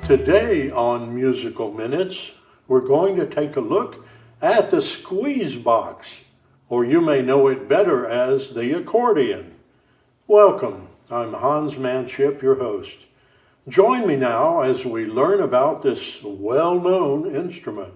Today on Musical Minutes, we're going to take a look at the squeeze box, or you may know it better as the accordion. Welcome, I'm Hans Manship, your host. Join me now as we learn about this well-known instrument.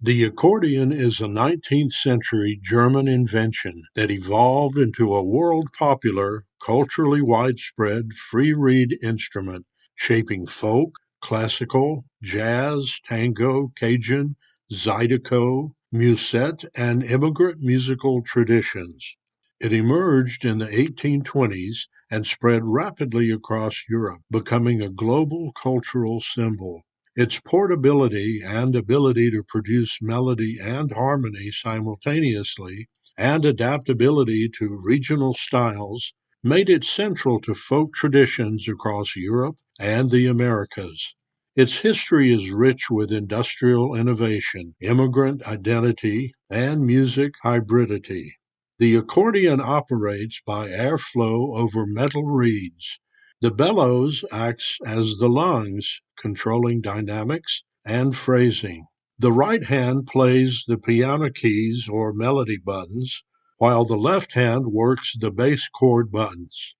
The accordion is a 19th century German invention that evolved into a world popular, culturally widespread free reed instrument shaping folk, classical, jazz, tango, Cajun, Zydeco, musette, and immigrant musical traditions. It emerged in the 1820s and spread rapidly across Europe, becoming a global cultural symbol. Its portability and ability to produce melody and harmony simultaneously, and adaptability to regional styles, made it central to folk traditions across Europe and the Americas. Its history is rich with industrial innovation, immigrant identity, and music hybridity. The accordion operates by airflow over metal reeds. The bellows acts as the lungs, controlling dynamics and phrasing. The right hand plays the piano keys or melody buttons, while the left hand works the bass chord buttons.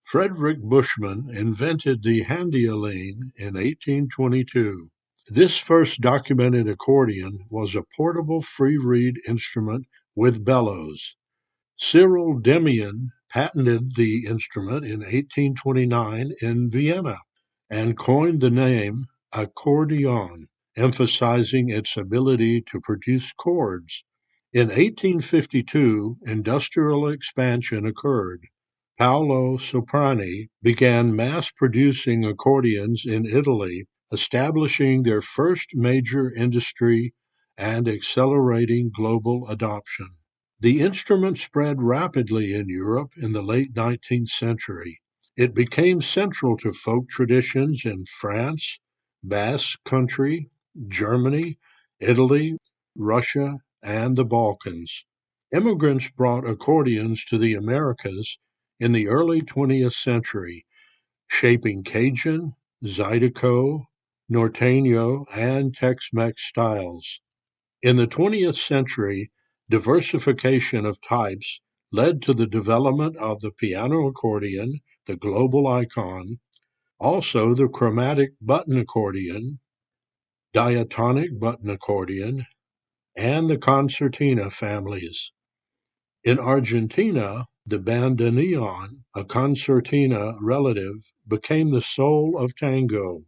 Frederick Bushman invented the handioline in 1822. This first documented accordion was a portable free reed instrument with bellows. Cyril Demian patented the instrument in 1829 in Vienna and coined the name accordion, emphasizing its ability to produce chords. In 1852, industrial expansion occurred. Paolo Soprani began mass producing accordions in Italy, establishing their first major industry and accelerating global adoption. The instrument spread rapidly in Europe in the late 19th century. It became central to folk traditions in France, Basque Country, Germany, Italy, Russia, and the Balkans. Immigrants brought accordions to the Americas in the early 20th century, shaping Cajun, Zydeco, Norteño, and Tex-Mex styles. In the 20th century, diversification of types led to the development of the piano accordion, the global icon, also the chromatic button accordion, diatonic button accordion, and the concertina families. In Argentina, the bandoneon, a concertina relative, became the soul of tango.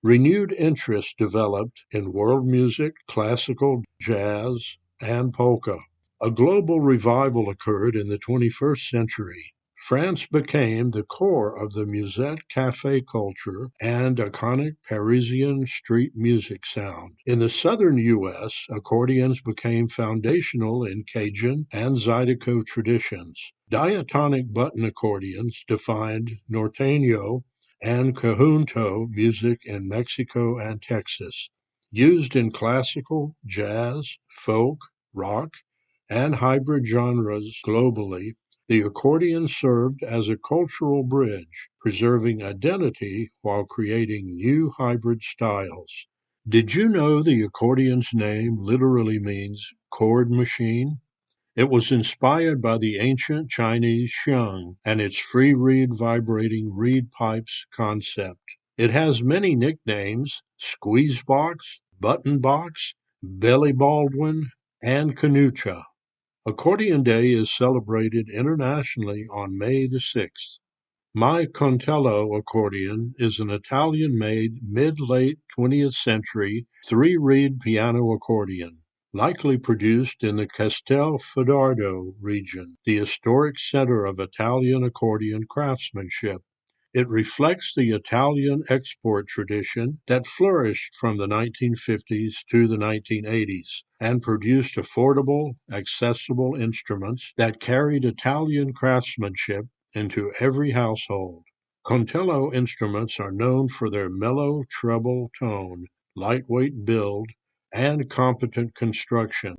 Renewed interest developed in world music, classical, jazz, and polka. A global revival occurred in the 21st century. France became the core of the musette cafe culture and iconic Parisian street music sound. In the southern U.S., accordions became foundational in Cajun and Zydeco traditions. Diatonic button accordions defined Norteño and conjunto music in Mexico and Texas, used in classical, jazz, folk, rock, and hybrid genres globally. The accordion served as a cultural bridge, preserving identity while creating new hybrid styles. Did you know the accordion's name literally means chord machine? It was inspired by the ancient Chinese sheng and its free reed vibrating reed pipes concept. It has many nicknames: squeeze box, button box, belly Baldwin, and canucha. Accordion Day is celebrated internationally on May the 6th. My Contello accordion is an Italian-made mid-late 20th century three-reed piano accordion, likely produced in the Castelfidardo region, the historic center of Italian accordion craftsmanship. It reflects the Italian export tradition that flourished from the 1950s to the 1980s and produced affordable, accessible instruments that carried Italian craftsmanship into every household. Contello instruments are known for their mellow treble tone, lightweight build, and competent construction.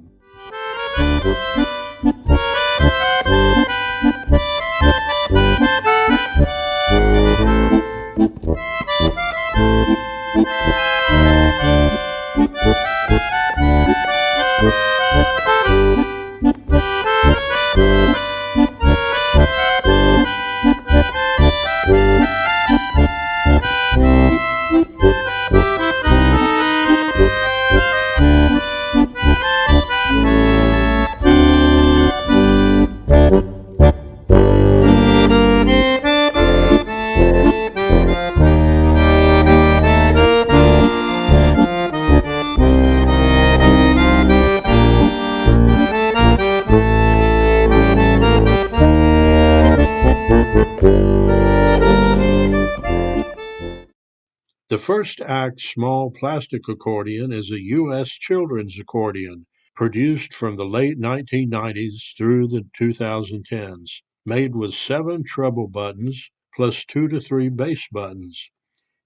The first act small plastic accordion is a U.S. children's accordion, produced from the late 1990s through the 2010s, made with 7 treble buttons plus 2 to 3 bass buttons.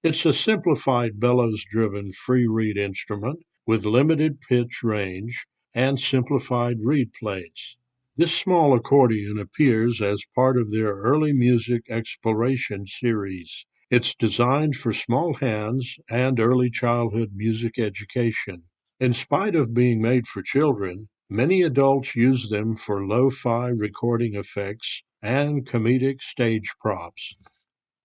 It's a simplified bellows-driven free reed instrument with limited pitch range and simplified reed plates. This small accordion appears as part of their early music exploration series. It's designed for small hands and early childhood music education. In spite of being made for children, many adults use them for lo-fi recording effects and comedic stage props.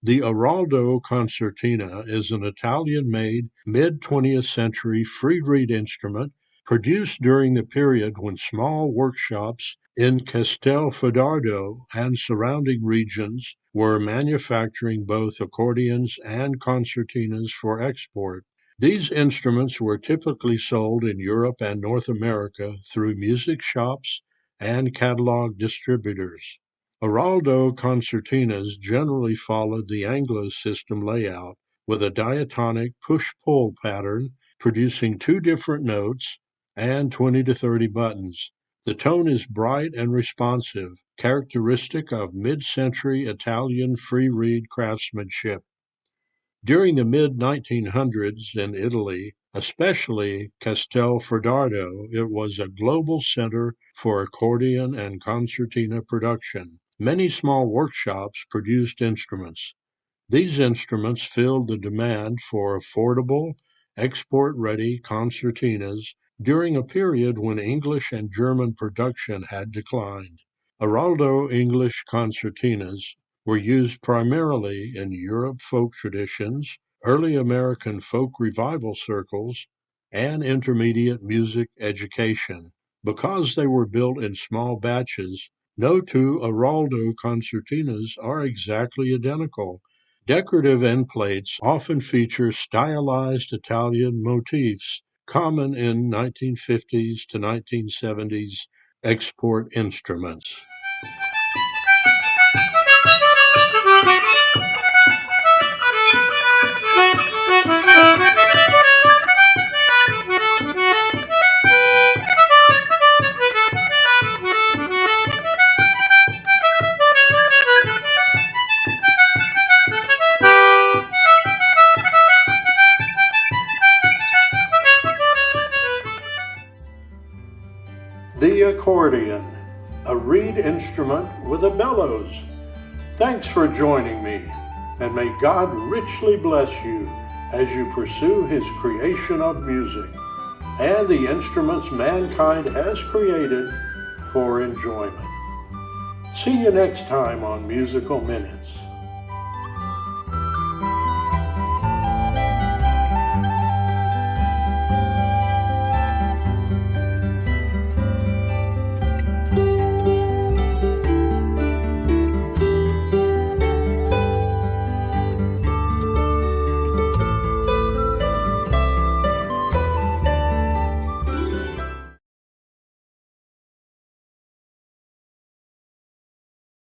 The Araldo concertina is an Italian-made mid-20th century free reed instrument produced during the period when small workshops in Castelfidardo and surrounding regions were manufacturing both accordions and concertinas for export. These instruments were typically sold in Europe and North America through music shops and catalog distributors. Araldo concertinas generally followed the Anglo system layout with a diatonic push-pull pattern producing 2 different notes and 20 to 30 buttons. The tone is bright and responsive, characteristic of mid-century Italian free reed craftsmanship. During the mid-1900s in Italy, especially Castelfidardo, it was a global center for accordion and concertina production. Many small workshops produced instruments. These instruments filled the demand for affordable, export-ready concertinas during a period when English and German production had declined. Araldo English concertinas were used primarily in Europe folk traditions, early American folk revival circles, and intermediate music education. Because they were built in small batches, no 2 Araldo concertinas are exactly identical. Decorative end plates often feature stylized Italian motifs common in 1950s to 1970s export instruments. The accordion, a reed instrument with a bellows. Thanks for joining me, and may God richly bless you as you pursue His creation of music and the instruments mankind has created for enjoyment. See you next time on Musical Minutes.